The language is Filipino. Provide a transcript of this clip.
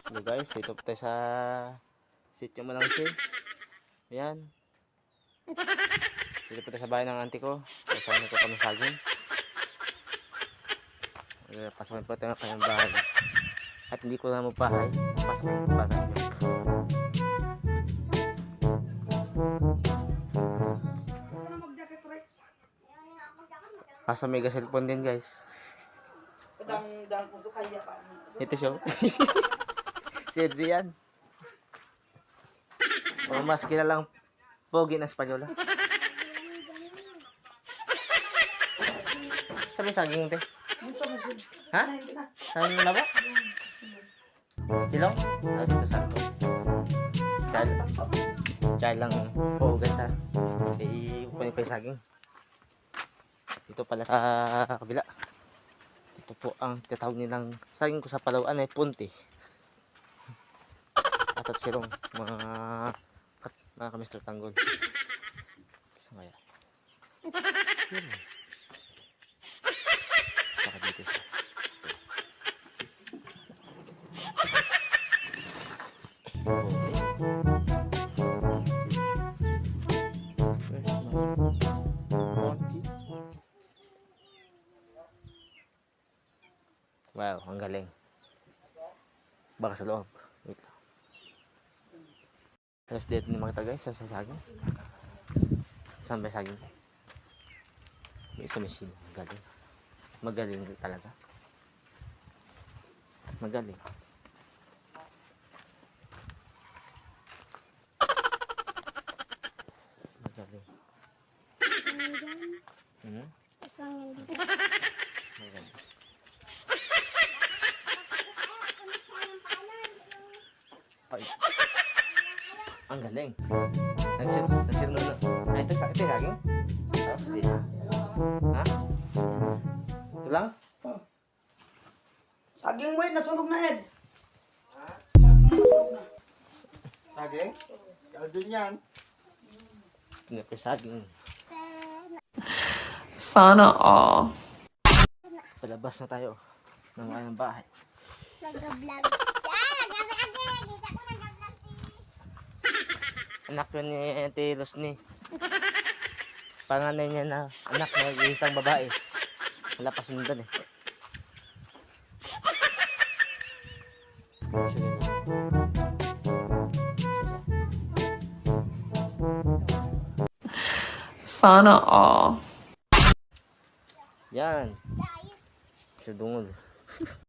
Hello guys, ito po tayo sa sityo Malangsi. Ayan. Dito po tayo sa bahay ng auntie ko. Kasama ko kami saging. Pasakin po tayo ng kanyang bahay. At hindi ko na magpahay. Pasakin nyo. Asa mega cellphone din guys. Ito siya. Si Adrian. O mas kilalang pogi ng Espanyola. Sabi saging te. Ha? Saan na ba? Silong? Dito santo. Dahil lang po guys ha. Upanin pa yung saging. Dito pala sa kabila. Ito po ang tinatawag nilang saging ko sa Palawan ay punti. At silong mga kamister tanggol. So kaya. Saka dito siya. Wow, ang galing. Baka sa loob. Wait lang. Tapos dito ni mga guys sa saging. Saan ba saging? May isa machine. Magaling. Magaling talaga. Magaling. Magaling. Magaling. Ay. Ang galing. Nagsil muna. Ay, ito saging? Ha? Ito lang? Saging mo, nasunog na, Ed. Saging? Kaldo niyan. Hindi pa saging. Sana all. Palabas na tayo ng aming bahay. Nag-vlog. Anak yun ni Ate Rosny. Panganay niya na anak na isang babae. Wala pa sundan eh. Sana all. Yan. Sa dungol.